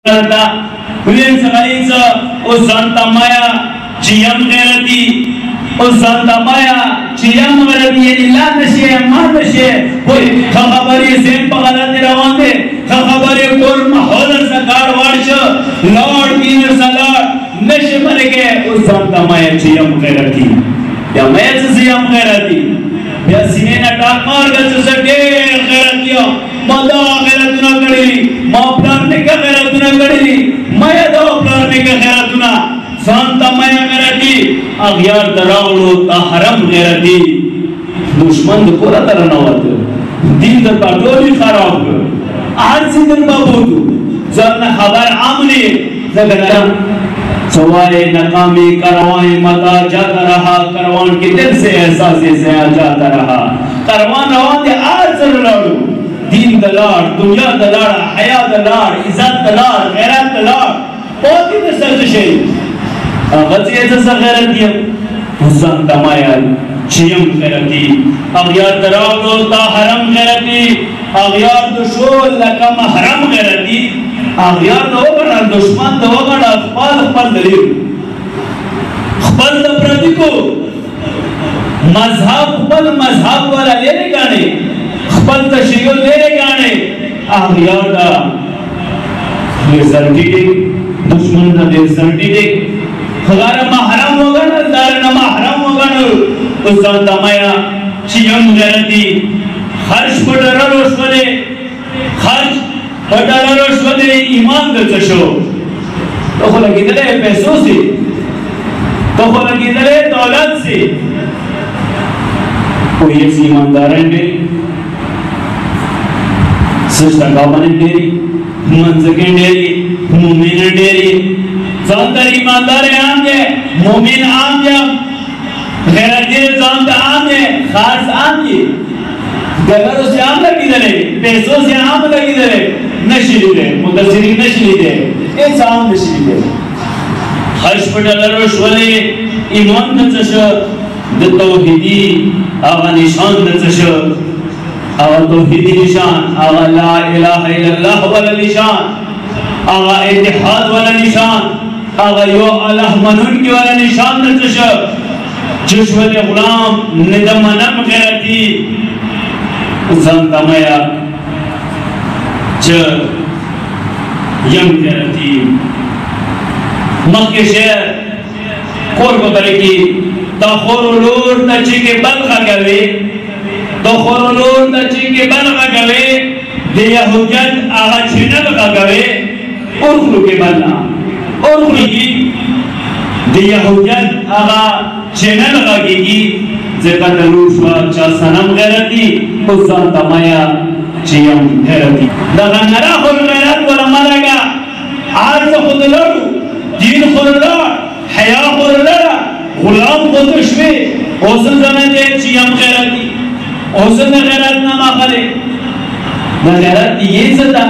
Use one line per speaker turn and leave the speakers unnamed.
Kulen sakalinsa o Santa Maya ciyam ghairati o Santa Maya ciyam ghairati yani la nashe ma nashe koi khabari sen pagala tera wande khabari kol mahol sa gar warsh lord bin salat nashe marge o Santa Maya ciyam ghairati ya maya ciyam ghairati ya sinena takmar gal sa der ghairatiya मदा गैरतुना करेली मापलाने का गैरतुना करेली माया दो प्लाने का गैरतुना Santa माया गैरती अगियार दरावलो ताहरम गैरती दुश्मन तो पूरा तरह ना होते दिन दर पाटोली खराब आज से दिन बाबूतु जरना खबर आमने जगना सवाए नकामी करवाएं मता जाता रहा करवान के दिल से एहसास से आ जाता रहा करवान रवान दे आज चल लाडू दीन दलार दुनिया दलार हया दलार इज्जत दलार गैरत दलार बहुत ही सरजशे गज़ियत से गैरतिया हुसन तमाया चियम गैरती अगियार दरावलो ताहरम गैरती अगियार दुशोल लका महरम गैरती अगियार दो बना दुश्मन दो बना खपल दलील खपल दप्रति को मजहब खपल मजहब वाला लेने गाने खपल तशरीयो लेने गाने अगियार दा रिजल्टिक दुश्मन दा रिजल्टिक खगारा महरम होगा ना दार ना महरम होगा ना उस तमाया चियम गैरती खर्च पड़रा रोशवले खर्च पड़रा रोशवले ईमान दचशो तो खोला किधरे पैसों से तो खोला किधरे दौलत से कोई ऐसी ईमानदारन ने सस्ता कामने डेरी मंजके डेरी मुमिन डेरी ज़ातर ईमानदार आम है मुमिन आम है गैरती ज़ातर आम है खास आम है गलरों से आम लगी दरे पैसों से आम लगी दरे नशीली दे मुदस्सिरी नशीली दे ये आम नशीली दे हर्ष पटलरों शोले ईमान नचशो दतौहीदी आवा निशान नचशो आवा तौहीदी निशान आवा ला इलाहा इल्लल्लाह वाला निशान आवा इत्तिहाद वाला निशान आवा यो अल्लाह मनून की वाला निशान नचशो जुश्वत गुलाम निदमनम गैरती ज़ंतमया च यम गैरती मक्के शहर कोर बकरे की तखोरुलूर तची के बलगा गवे तखोरुलूर तची के बलगा गवे दे यहूदियत आगा छिनल का गवे उर्खलू के बलना उर्खलू की दे यहूदियत आगा छिनल का की ज़कत लूशवा चा सनम गैरती उज़्ज़ान तमाया चियम गैरती दगनरा खुल गैरत वाला मरेगा आज तो खुद लड़ू दीन खुद लड़ हया खुद लड़ गुलाम खुद दुश्मे औसन ज़में दे चियम गैरती औसन गैरत ना माखले गैरत ये सदा